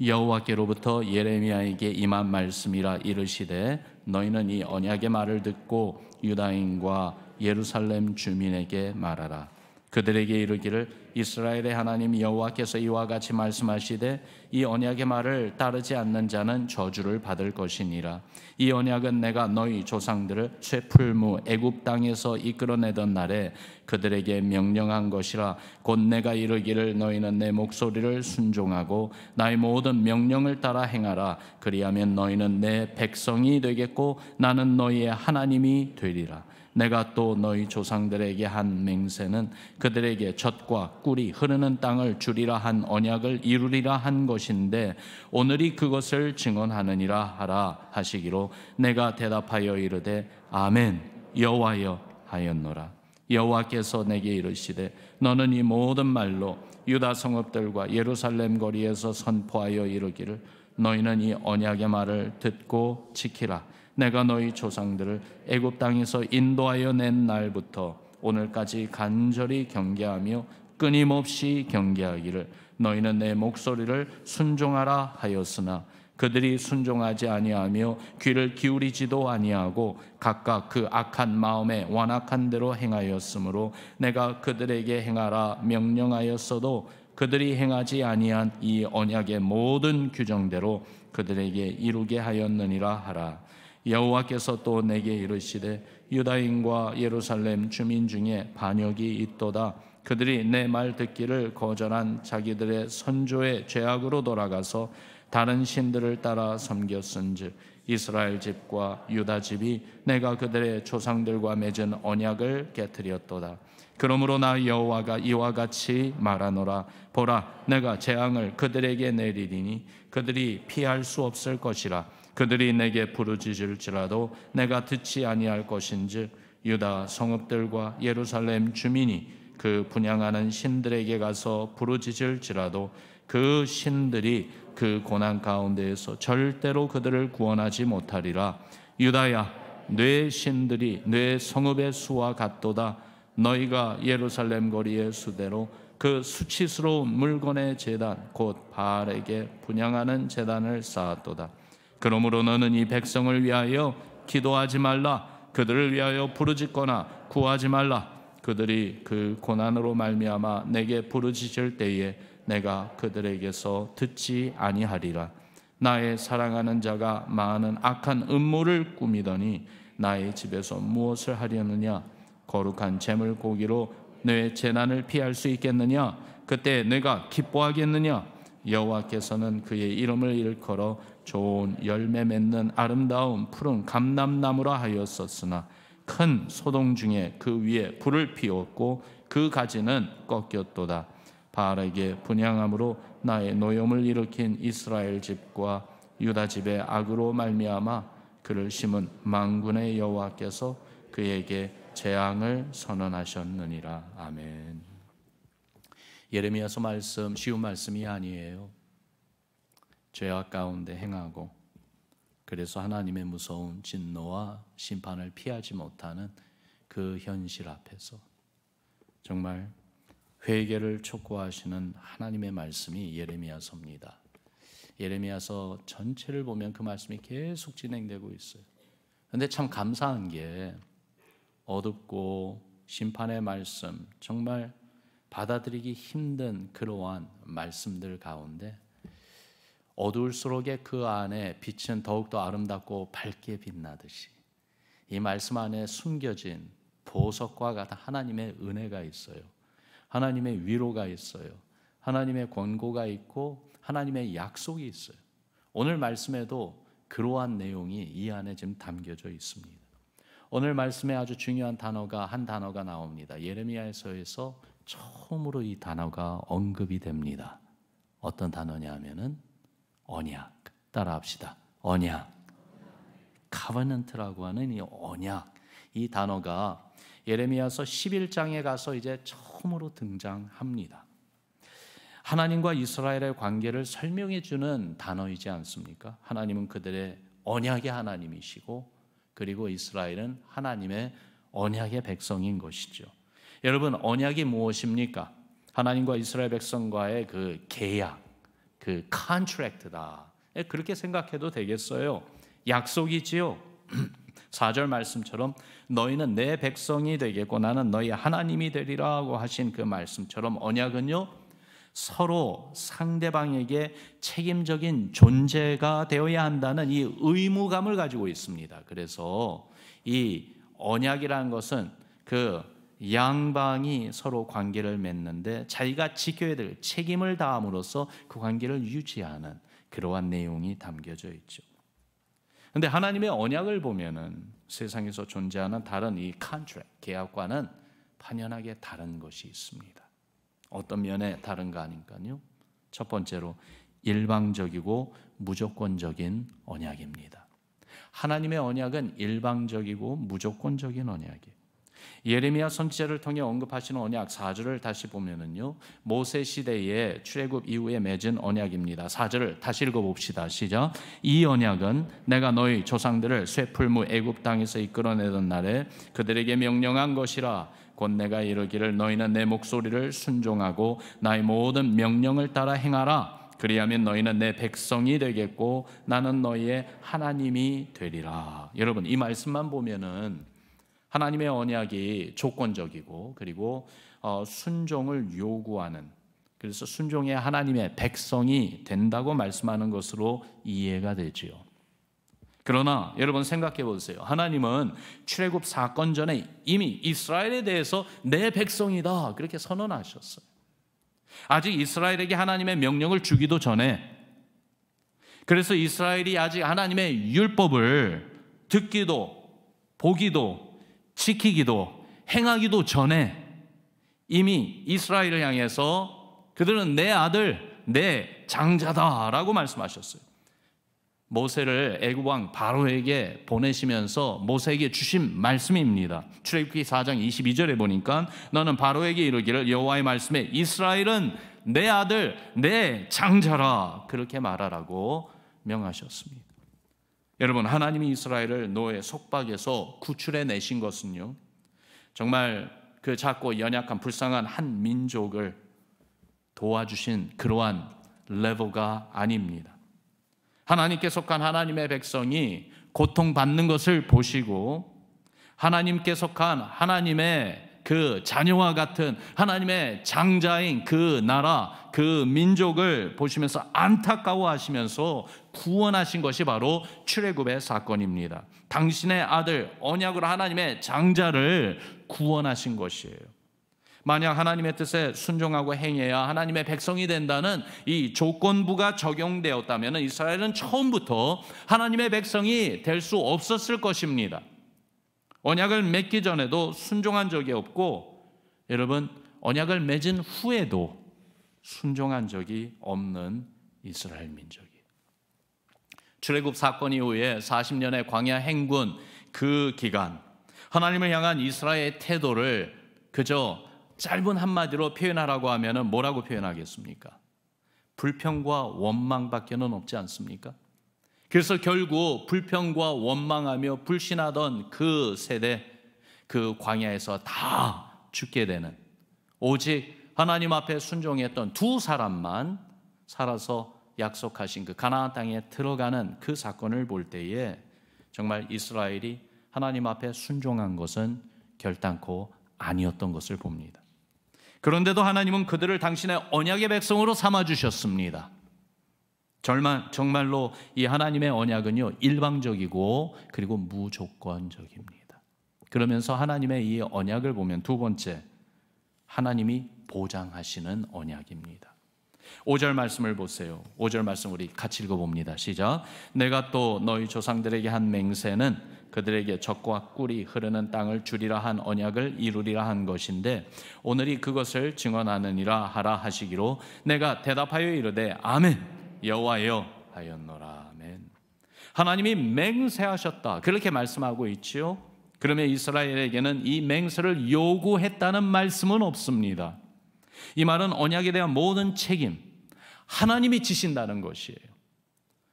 여호와께로부터 예레미야에게 임한 말씀이라 이르시되 너희는 이 언약의 말을 듣고 유다인과 예루살렘 주민에게 말하라. 그들에게 이르기를 이스라엘의 하나님 여호와께서 이와 같이 말씀하시되 이 언약의 말을 따르지 않는 자는 저주를 받을 것이니라. 이 언약은 내가 너희 조상들을 쇠풀무 애굽 땅에서 이끌어내던 날에 그들에게 명령한 것이라. 곧 내가 이르기를 너희는 내 목소리를 순종하고 나의 모든 명령을 따라 행하라. 그리하면 너희는 내 백성이 되겠고 나는 너희의 하나님이 되리라. 내가 또 너희 조상들에게 한 맹세는 그들에게 젖과 꿀이 흐르는 땅을 주리라 한 언약을 이루리라 한 것인데 오늘이 그것을 증언하느니라 하라 하시기로 내가 대답하여 이르되 아멘 여호와여 하였노라. 여호와께서 내게 이르시되 너는 이 모든 말로 유다 성읍들과 예루살렘 거리에서 선포하여 이르기를 너희는 이 언약의 말을 듣고 지키라. 내가 너희 조상들을 애굽 땅에서 인도하여 낸 날부터 오늘까지 간절히 경계하며 끊임없이 경계하기를 너희는 내 목소리를 순종하라 하였으나 그들이 순종하지 아니하며 귀를 기울이지도 아니하고 각각 그 악한 마음에 완악한 대로 행하였으므로 내가 그들에게 행하라 명령하였어도 그들이 행하지 아니한 이 언약의 모든 규정대로 그들에게 이루게 하였느니라 하라. 여호와께서 또 내게 이르시되 유다인과 예루살렘 주민 중에 반역이 있도다. 그들이 내 말 듣기를 거절한 자기들의 선조의 죄악으로 돌아가서 다른 신들을 따라 섬겼은즉 이스라엘 집과 유다 집이 내가 그들의 조상들과 맺은 언약을 깨뜨렸도다. 그러므로 나 여호와가 이와 같이 말하노라. 보라, 내가 재앙을 그들에게 내리리니 그들이 피할 수 없을 것이라. 그들이 내게 부르짖을지라도 내가 듣지 아니할 것인즉 유다 성읍들과 예루살렘 주민이 그 분향하는 신들에게 가서 부르짖을지라도 그 신들이 그 고난 가운데에서 절대로 그들을 구원하지 못하리라. 유다야, 뇌 신들이 뇌 성읍의 수와 같도다. 너희가 예루살렘 거리의 수대로 그 수치스러운 물건의 제단 곧 바알에게 분향하는 제단을 쌓았도다. 그러므로 너는 이 백성을 위하여 기도하지 말라. 그들을 위하여 부르짖거나 구하지 말라. 그들이 그 고난으로 말미암아 내게 부르짖을 때에 내가 그들에게서 듣지 아니하리라. 나의 사랑하는 자가 많은 악한 음모를 꾸미더니 나의 집에서 무엇을 하려느냐? 거룩한 제물 고기로 내 재난을 피할 수 있겠느냐? 그때 내가 기뻐하겠느냐? 여호와께서는 그의 이름을 일컬어 좋은 열매 맺는 아름다운 푸른 감람나무라 하였었으나 큰 소동 중에 그 위에 불을 피웠고 그 가지는 꺾였도다. 바알에게 분향함으로 나의 노염을 일으킨 이스라엘 집과 유다 집의 악으로 말미암아 그를 심은 만군의 여호와께서 그에게 재앙을 선언하셨느니라. 아멘. 예레미야서 말씀 쉬운 말씀이 아니에요. 죄악 가운데 행하고 그래서 하나님의 무서운 진노와 심판을 피하지 못하는 그 현실 앞에서 정말 회개를 촉구하시는 하나님의 말씀이 예레미야서입니다. 예레미야서 전체를 보면 그 말씀이 계속 진행되고 있어요. 그런데 참 감사한 게 어둡고 심판의 말씀, 정말 받아들이기 힘든 그러한 말씀들 가운데 어두울수록에 그 안에 빛은 더욱더 아름답고 밝게 빛나듯이 이 말씀 안에 숨겨진 보석과 같은 하나님의 은혜가 있어요. 하나님의 위로가 있어요. 하나님의 권고가 있고 하나님의 약속이 있어요. 오늘 말씀에도 그러한 내용이 이 안에 지금 담겨져 있습니다. 오늘 말씀에 아주 중요한 한 단어가 나옵니다. 예레미야서에서 처음으로 이 단어가 언급이 됩니다. 어떤 단어냐 하면은 언약. 따라합시다. 언약. 카버넌트라고 하는 이 언약. 이 단어가 예레미야서 11장에 가서 이제 처음으로 등장합니다. 하나님과 이스라엘의 관계를 설명해 주는 단어이지 않습니까? 하나님은 그들의 언약의 하나님이시고 그리고 이스라엘은 하나님의 언약의 백성인 것이죠. 여러분, 언약이 무엇입니까? 하나님과 이스라엘 백성과의 그 계약, 그 그 컨트랙트다. 그렇게 생각해도 되겠어요. 약속이지요. 4절 말씀처럼 너희는 내 백성이 되겠고 나는 너희 하나님이 되리라고 하신 그 말씀처럼 언약은요, 서로 상대방에게 책임적인 존재가 되어야 한다는 이 의무감을 가지고 있습니다. 그래서 이 언약이라는 것은 그 양방이 서로 관계를 맺는데 자기가 지켜야 될 책임을 다함으로써 그 관계를 유지하는 그러한 내용이 담겨져 있죠. 그런데 하나님의 언약을 보면은 세상에서 존재하는 다른 이 컨트랙트, 계약과는 판연하게 다른 것이 있습니다. 어떤 면에 다른가 하니까요, 첫 번째로 일방적이고 무조건적인 언약입니다. 하나님의 언약은 일방적이고 무조건적인 언약이에요. 예레미야 선지자를 통해 언급하시는 언약 4절을 다시 보면은요, 모세 시대의 출애굽 이후에 맺은 언약입니다. 4절을 다시 읽어봅시다. 시작. 이 언약은 내가 너희 조상들을 쇠풀무 애굽 땅에서 이끌어내던 날에 그들에게 명령한 것이라. 곧 내가 이르기를 너희는 내 목소리를 순종하고 나의 모든 명령을 따라 행하라. 그리하면 너희는 내 백성이 되겠고 나는 너희의 하나님이 되리라. 여러분, 이 말씀만 보면은 하나님의 언약이 조건적이고 그리고 순종을 요구하는, 그래서 순종해야 하나님의 백성이 된다고 말씀하는 것으로 이해가 되지요. 그러나 여러분 생각해 보세요. 하나님은 출애굽 사건 전에 이미 이스라엘에 대해서 내 백성이다 그렇게 선언하셨어요. 아직 이스라엘에게 하나님의 명령을 주기도 전에, 그래서 이스라엘이 아직 하나님의 율법을 듣기도 보기도 지키기도 행하기도 전에 이미 이스라엘을 향해서 그들은 내 아들, 내 장자다라고 말씀하셨어요. 모세를 애굽 왕 바로에게 보내시면서 모세에게 주신 말씀입니다. 출애굽기 4장 22절에 보니까 너는 바로에게 이르기를 여호와의 말씀에 이스라엘은 내 아들, 내 장자라 그렇게 말하라고 명하셨습니다. 여러분, 하나님이 이스라엘을 노예 속박에서 구출해 내신 것은요, 정말 그 작고 연약한 불쌍한 한 민족을 도와주신 그러한 레벨가 아닙니다. 하나님께 속한 하나님의 백성이 고통받는 것을 보시고 하나님께 속한 하나님의 그 자녀와 같은 하나님의 장자인 그 나라, 그 민족을 보시면서 안타까워하시면서 구원하신 것이 바로 출애굽의 사건입니다. 당신의 아들, 언약으로 하나님의 장자를 구원하신 것이에요. 만약 하나님의 뜻에 순종하고 행해야 하나님의 백성이 된다는 이 조건부가 적용되었다면 이스라엘은 처음부터 하나님의 백성이 될 수 없었을 것입니다. 언약을 맺기 전에도 순종한 적이 없고, 여러분, 언약을 맺은 후에도 순종한 적이 없는 이스라엘 민족이에요. 출애굽 사건 이후에 40년의 광야 행군 그 기간, 하나님을 향한 이스라엘의 태도를 그저 짧은 한마디로 표현하라고 하면 뭐라고 표현하겠습니까? 불평과 원망밖에는 없지 않습니까? 그래서 결국 불평과 원망하며 불신하던 그 세대, 그 광야에서 다 죽게 되는, 오직 하나님 앞에 순종했던 두 사람만 살아서 약속하신 그 가나안 땅에 들어가는 그 사건을 볼 때에 정말 이스라엘이 하나님 앞에 순종한 것은 결단코 아니었던 것을 봅니다. 그런데도 하나님은 그들을 당신의 언약의 백성으로 삼아주셨습니다. 정말로 이 하나님의 언약은요, 일방적이고 그리고 무조건적입니다. 그러면서 하나님의 이 언약을 보면 두 번째, 하나님이 보장하시는 언약입니다. 5절 말씀을 보세요. 5절 말씀 우리 같이 읽어봅니다. 시작. 내가 또 너희 조상들에게 한 맹세는 그들에게 젖과 꿀이 흐르는 땅을 주리라 한 언약을 이루리라 한 것인데 오늘이 그것을 증언하느니라 하라 하시기로 내가 대답하여 이르되 아멘 여호와여 하였노라. 아멘. 하나님이 맹세하셨다 그렇게 말씀하고 있지요. 그러면 이스라엘에게는 이 맹세를 요구했다는 말씀은 없습니다. 이 말은 언약에 대한 모든 책임 하나님이 지신다는 것이에요.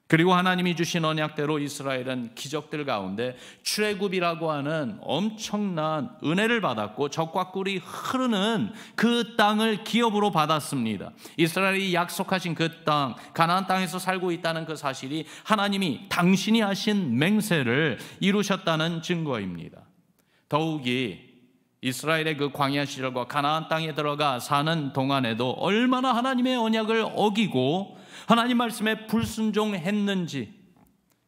그리고 하나님이 주신 언약대로 이스라엘은 기적들 가운데 출애굽이라고 하는 엄청난 은혜를 받았고 젖과 꿀이 흐르는 그 땅을 기업으로 받았습니다. 이스라엘이 약속하신 그 땅, 가나안 땅에서 살고 있다는 그 사실이 하나님이 당신이 하신 맹세를 이루셨다는 증거입니다. 더욱이 이스라엘의 그 광야 시절과 가나안 땅에 들어가 사는 동안에도 얼마나 하나님의 언약을 어기고 하나님 말씀에 불순종했는지,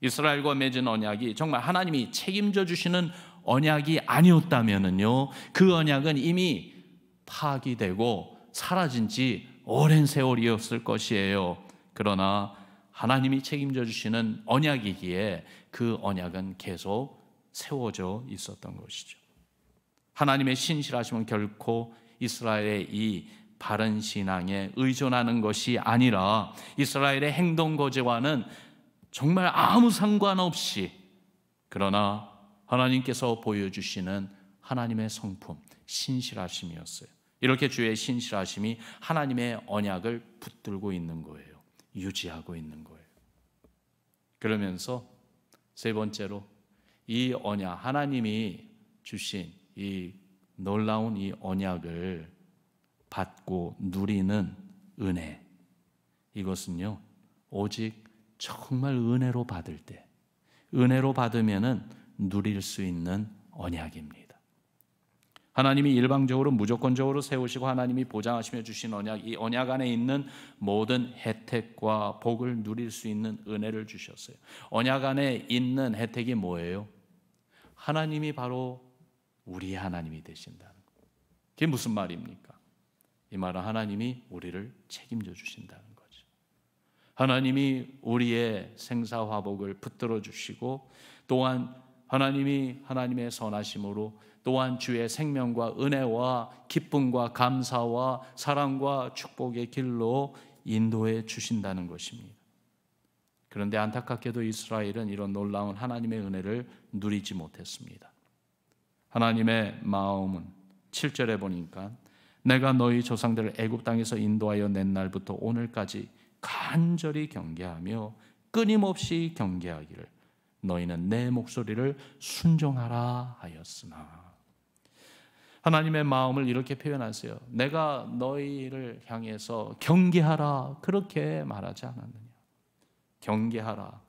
이스라엘과 맺은 언약이 정말 하나님이 책임져 주시는 언약이 아니었다면요, 그 언약은 이미 파기되고 사라진 지 오랜 세월이었을 것이에요. 그러나 하나님이 책임져 주시는 언약이기에 그 언약은 계속 세워져 있었던 것이죠. 하나님의 신실하심은 결코 이스라엘의 이 바른 신앙에 의존하는 것이 아니라 이스라엘의 행동 거제와는 정말 아무 상관없이, 그러나 하나님께서 보여주시는 하나님의 성품, 신실하심이었어요. 이렇게 주의 신실하심이 하나님의 언약을 붙들고 있는 거예요. 유지하고 있는 거예요. 그러면서 세 번째로 이 언약, 하나님이 주신 이 놀라운 이 언약을 받고 누리는 은혜, 이것은요 오직 정말 은혜로 받을 때, 은혜로 받으면은 누릴 수 있는 언약입니다. 하나님이 일방적으로 무조건적으로 세우시고 하나님이 보장하시며 주신 언약, 이 언약 안에 있는 모든 혜택과 복을 누릴 수 있는 은혜를 주셨어요. 언약 안에 있는 혜택이 뭐예요? 하나님이 바로 우리의 하나님이 되신다는 거예요. 그게 무슨 말입니까? 이 말은 하나님이 우리를 책임져 주신다는 거죠. 하나님이 우리의 생사화복을 붙들어 주시고, 또한 하나님이 하나님의 선하심으로 또한 주의 생명과 은혜와 기쁨과 감사와 사랑과 축복의 길로 인도해 주신다는 것입니다. 그런데 안타깝게도 이스라엘은 이런 놀라운 하나님의 은혜를 누리지 못했습니다. 하나님의 마음은 7절에 보니까 내가 너희 조상들을 애굽 땅에서 인도하여 낸 날부터 오늘까지 간절히 경계하며 끊임없이 경계하기를 너희는 내 목소리를 순종하라 하였으나. 하나님의 마음을 이렇게 표현하세요. 내가 너희를 향해서 경계하라 그렇게 말하지 않았느냐. 경계하라,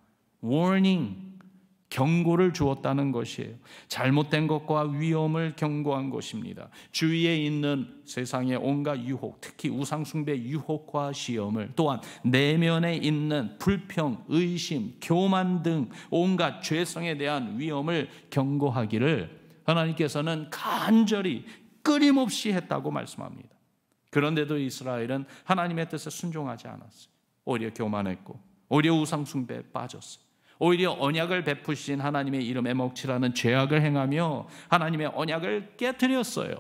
warning, 경고를 주었다는 것이에요. 잘못된 것과 위험을 경고한 것입니다. 주위에 있는 세상의 온갖 유혹, 특히 우상숭배 유혹과 시험을, 또한 내면에 있는 불평, 의심, 교만 등 온갖 죄성에 대한 위험을 경고하기를 하나님께서는 간절히 끊임없이 했다고 말씀합니다. 그런데도 이스라엘은 하나님의 뜻에 순종하지 않았어요. 오히려 교만했고 오히려 우상숭배에 빠졌어요. 오히려 언약을 베푸신 하나님의 이름에 먹칠하는 죄악을 행하며 하나님의 언약을 깨뜨렸어요.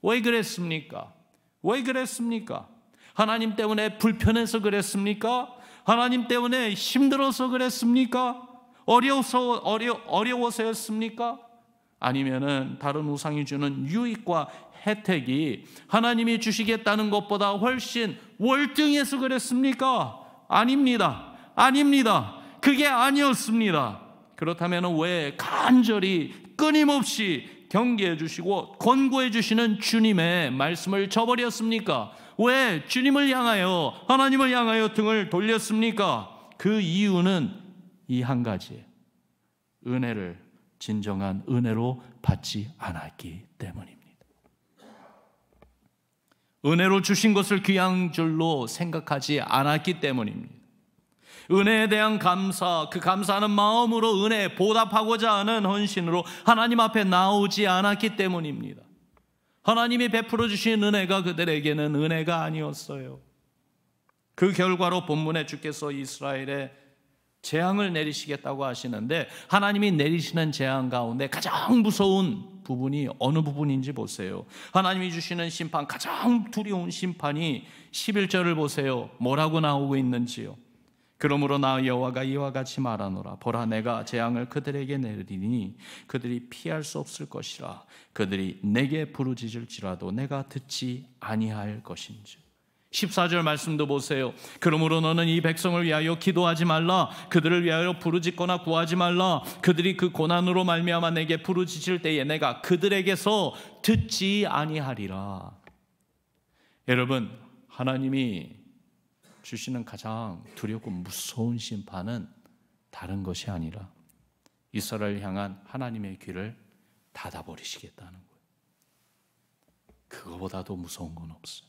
왜 그랬습니까? 왜 그랬습니까? 하나님 때문에 불편해서 그랬습니까? 하나님 때문에 힘들어서 그랬습니까? 어려워서였습니까? 아니면은 다른 우상이 주는 유익과 혜택이 하나님이 주시겠다는 것보다 훨씬 월등해서 그랬습니까? 아닙니다. 아닙니다. 그게 아니었습니다. 그렇다면 왜 간절히 끊임없이 경계해 주시고 권고해 주시는 주님의 말씀을 저버렸습니까? 왜 주님을 향하여, 하나님을 향하여 등을 돌렸습니까? 그 이유는 이 한 가지예요. 은혜를 진정한 은혜로 받지 않았기 때문입니다. 은혜로 주신 것을 귀한 줄로 생각하지 않았기 때문입니다. 은혜에 대한 감사, 그 감사하는 마음으로 은혜에 보답하고자 하는 헌신으로 하나님 앞에 나오지 않았기 때문입니다. 하나님이 베풀어 주신 은혜가 그들에게는 은혜가 아니었어요. 그 결과로 본문에 주께서 이스라엘에 재앙을 내리시겠다고 하시는데, 하나님이 내리시는 재앙 가운데 가장 무서운 부분이 어느 부분인지 보세요. 하나님이 주시는 심판, 가장 두려운 심판이 11절을 보세요. 뭐라고 나오고 있는지요. 그러므로 나 여호와가 이와 같이 말하노라. 보라, 내가 재앙을 그들에게 내리니 그들이 피할 수 없을 것이라. 그들이 내게 부르짖을지라도 내가 듣지 아니할 것인지. 14절 말씀도 보세요. 그러므로 너는 이 백성을 위하여 기도하지 말라. 그들을 위하여 부르짖거나 구하지 말라. 그들이 그 고난으로 말미암아 내게 부르짖을 때에 내가 그들에게서 듣지 아니하리라. 여러분, 하나님이 주시는 가장 두렵고 무서운 심판은 다른 것이 아니라 이스라엘을 향한 하나님의 귀를 닫아버리시겠다는 거예요. 그거보다도 무서운 건 없어요.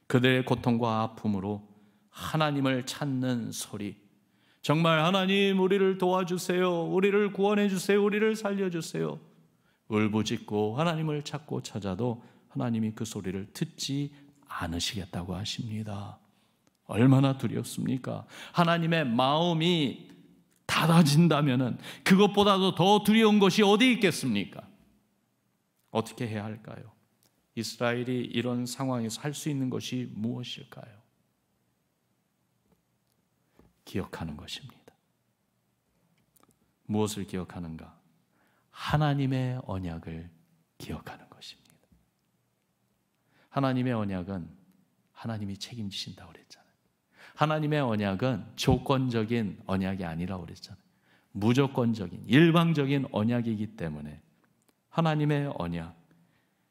그들의 고통과 아픔으로 하나님을 찾는 소리, 정말 하나님 우리를 도와주세요, 우리를 구원해 주세요, 우리를 살려주세요, 울부짖고 하나님을 찾고 찾아도 하나님이 그 소리를 듣지 않으시겠다고 하십니다. 얼마나 두렵습니까? 하나님의 마음이 닫아진다면 그것보다도 더 두려운 것이 어디 있겠습니까? 어떻게 해야 할까요? 이스라엘이 이런 상황에서 할 수 있는 것이 무엇일까요? 기억하는 것입니다. 무엇을 기억하는가? 하나님의 언약을 기억하는 것입니다. 하나님의 언약은 하나님이 책임지신다고 그랬잖아요. 하나님의 언약은 조건적인 언약이 아니라고 그랬잖아요. 무조건적인, 일방적인 언약이기 때문에 하나님의 언약,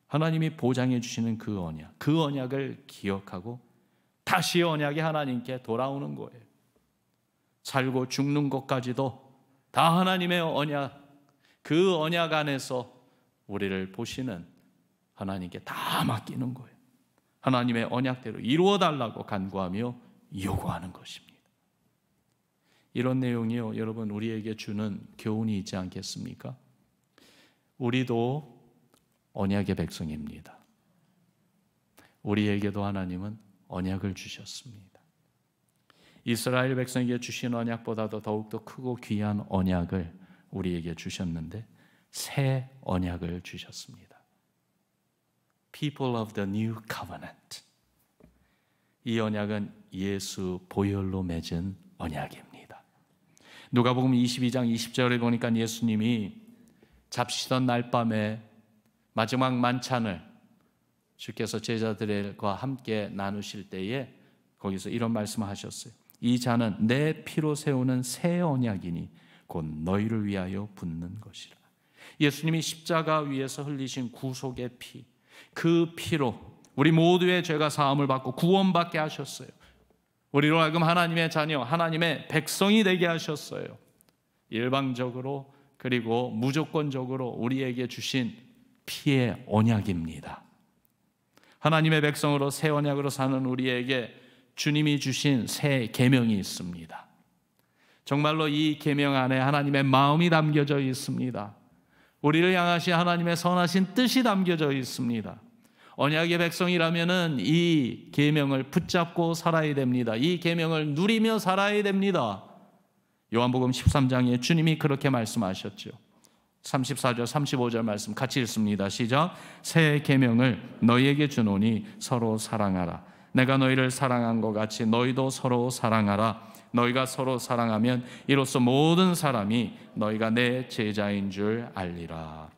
하나님이 보장해 주시는 그 언약을 기억하고 다시 언약의 하나님께 돌아오는 거예요. 살고 죽는 것까지도 다 하나님의 언약, 그 언약 안에서 우리를 보시는 하나님께 다 맡기는 거예요. 하나님의 언약대로 이루어달라고 간구하며 요구하는 것입니다. 이런 내용이요, 여러분, 우리에게 주는 교훈이 있지 않겠습니까? 우리도 언약의 백성입니다. 우리에게도 하나님은 언약을 주셨습니다. 이스라엘 백성에게 주신 언약보다도 더욱더 크고 귀한 언약을 우리에게 주셨는데 새 언약을 주셨습니다. People of the New Covenant. 이 언약은 예수 보혈로 맺은 언약입니다. 누가복음 22장 20절에 보니까 예수님이 잡시던 날밤에 마지막 만찬을 주께서 제자들과 함께 나누실 때에 거기서 이런 말씀을 하셨어요. 이 잔은 내 피로 세우는 새 언약이니 곧 너희를 위하여 붓는 것이라. 예수님이 십자가 위에서 흘리신 구속의 피, 그 피로 우리 모두의 죄가 사함을 받고 구원받게 하셨어요. 우리로 하여금 하나님의 자녀, 하나님의 백성이 되게 하셨어요. 일방적으로 그리고 무조건적으로 우리에게 주신 피의 언약입니다. 하나님의 백성으로 새 언약으로 사는 우리에게 주님이 주신 새 계명이 있습니다. 정말로 이 계명 안에 하나님의 마음이 담겨져 있습니다. 우리를 향하신 하나님의 선하신 뜻이 담겨져 있습니다. 언약의 백성이라면은 이 계명을 붙잡고 살아야 됩니다. 이 계명을 누리며 살아야 됩니다. 요한복음 13장에 주님이 그렇게 말씀하셨죠. 34절 35절 말씀 같이 읽습니다. 시작. 새 계명을 너희에게 주노니 서로 사랑하라. 내가 너희를 사랑한 것 같이 너희도 서로 사랑하라. 너희가 서로 사랑하면 이로써 모든 사람이 너희가 내 제자인 줄 알리라.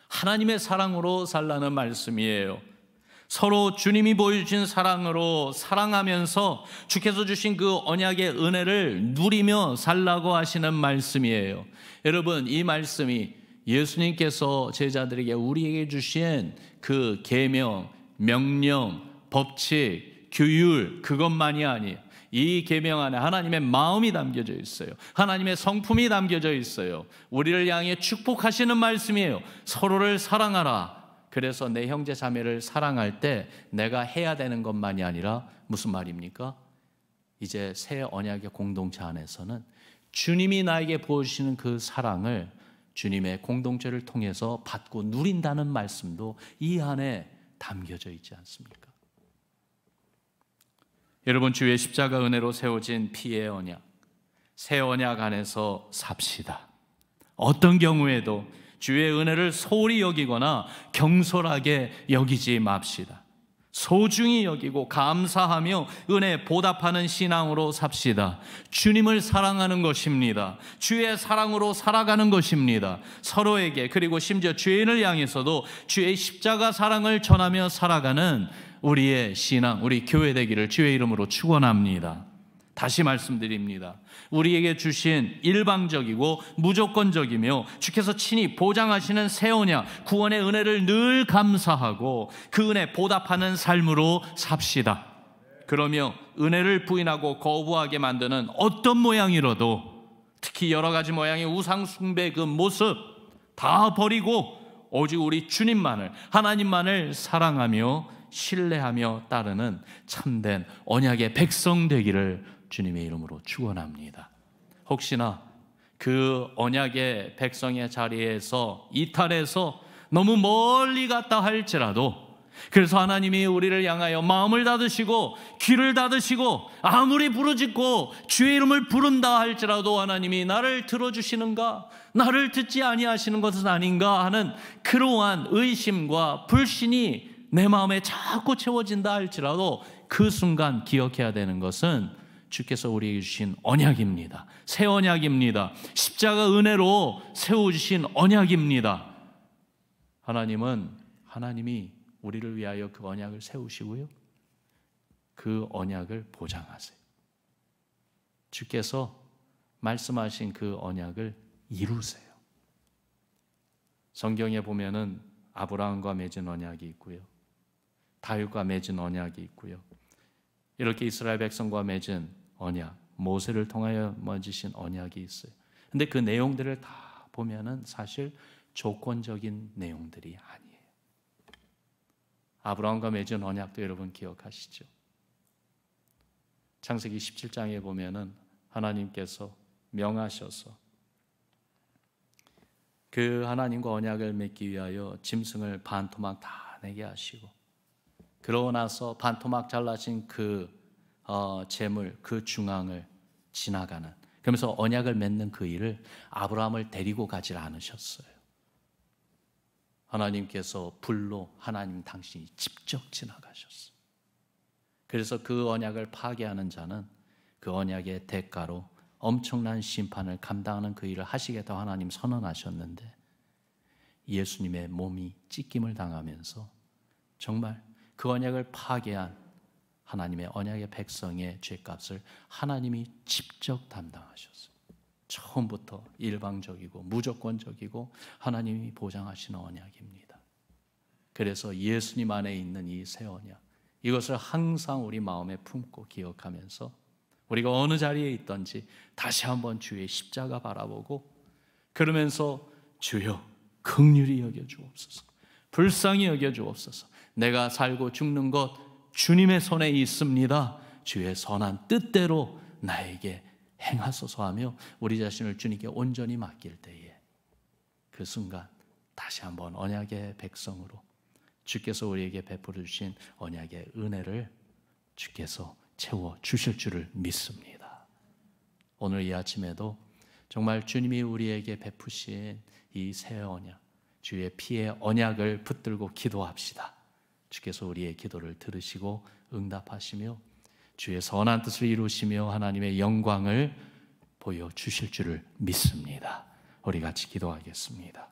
하나님의 사랑으로 살라는 말씀이에요. 서로 주님이 보여주신 사랑으로 사랑하면서 주께서 주신 그 언약의 은혜를 누리며 살라고 하시는 말씀이에요. 여러분, 이 말씀이 예수님께서 제자들에게 우리에게 주신 그 계명, 명령, 법칙, 규율, 그것만이 아니에요. 이 계명 안에 하나님의 마음이 담겨져 있어요. 하나님의 성품이 담겨져 있어요. 우리를 향해 축복하시는 말씀이에요. 서로를 사랑하라. 그래서 내 형제 자매를 사랑할 때 내가 해야 되는 것만이 아니라 무슨 말입니까? 이제 새 언약의 공동체 안에서는 주님이 나에게 보여주시는 그 사랑을 주님의 공동체를 통해서 받고 누린다는 말씀도 이 안에 담겨져 있지 않습니까? 여러분, 주의 십자가 은혜로 세워진 피의 언약, 새 언약 안에서 삽시다. 어떤 경우에도 주의 은혜를 소홀히 여기거나 경솔하게 여기지 맙시다. 소중히 여기고 감사하며 은혜 보답하는 신앙으로 삽시다. 주님을 사랑하는 것입니다. 주의 사랑으로 살아가는 것입니다. 서로에게, 그리고 심지어 죄인을 향해서도 주의 십자가 사랑을 전하며 살아가는 우리의 신앙, 우리 교회 되기를 주의 이름으로 축원합니다. 다시 말씀드립니다. 우리에게 주신 일방적이고 무조건적이며 주께서 친히 보장하시는 새 언약, 구원의 은혜를 늘 감사하고 그 은혜 보답하는 삶으로 삽시다. 그러며 은혜를 부인하고 거부하게 만드는 어떤 모양이라도, 특히 여러 가지 모양의 우상 숭배 그 모습 다 버리고 오직 우리 주님만을, 하나님만을 사랑하며 신뢰하며 따르는 참된 언약의 백성 되기를 주님의 이름으로 축원합니다. 혹시나 그 언약의 백성의 자리에서 이탈해서 너무 멀리 갔다 할지라도, 그래서 하나님이 우리를 향하여 마음을 닫으시고 귀를 닫으시고 아무리 부르짖고 주의 이름을 부른다 할지라도 하나님이 나를 들어주시는가, 나를 듣지 아니하시는 것은 아닌가 하는 그러한 의심과 불신이 내 마음에 자꾸 채워진다 할지라도 그 순간 기억해야 되는 것은 주께서 우리에게 주신 언약입니다. 새 언약입니다. 십자가 은혜로 세워주신 언약입니다. 하나님이 우리를 위하여 그 언약을 세우시고요, 그 언약을 보장하세요. 주께서 말씀하신 그 언약을 이루세요. 성경에 보면은 아브라함과 맺은 언약이 있고요, 다윗과 맺은 언약이 있고요, 이렇게 이스라엘 백성과 맺은 언약, 모세를 통하여 맺으신 언약이 있어요. 근데 그 내용들을 다 보면은 사실 조건적인 내용들이 아니에요. 아브라함과 맺은 언약도 여러분 기억하시죠? 창세기 17장에 보면은 하나님께서 명하셔서 그 하나님과 언약을 맺기 위하여 짐승을 반토막 다 내게 하시고, 그러고 나서 반토막 잘라진 그 재물, 그 중앙을 지나가는, 그러면서 언약을 맺는 그 일을 아브라함을 데리고 가질 않으셨어요. 하나님께서 불로 하나님 당신이 직접 지나가셨어요. 그래서 그 언약을 파괴하는 자는 그 언약의 대가로 엄청난 심판을 감당하는 그 일을 하시겠다고 하나님 선언하셨는데, 예수님의 몸이 찢김을 당하면서 정말 그 언약을 파괴한 하나님의 언약의 백성의 죄값을 하나님이 직접 담당하셨어요. 처음부터 일방적이고 무조건적이고 하나님이 보장하시는 언약입니다. 그래서 예수님 안에 있는 이 새 언약, 이것을 항상 우리 마음에 품고 기억하면서 우리가 어느 자리에 있든지 다시 한번 주의 십자가 바라보고, 그러면서 주여 긍휼히 여겨주옵소서, 불쌍히 여겨주옵소서, 내가 살고 죽는 것 주님의 손에 있습니다, 주의 선한 뜻대로 나에게 행하소서 하며 우리 자신을 주님께 온전히 맡길 때에 그 순간 다시 한번 언약의 백성으로 주께서 우리에게 베풀어 주신 언약의 은혜를 주께서 채워 주실 줄을 믿습니다. 오늘 이 아침에도 정말 주님이 우리에게 베푸신 이 새 언약, 주의 피의 언약을 붙들고 기도합시다. 주께서 우리의 기도를 들으시고 응답하시며 주의 선한 뜻을 이루시며 하나님의 영광을 보여주실 줄을 믿습니다. 우리 같이 기도하겠습니다.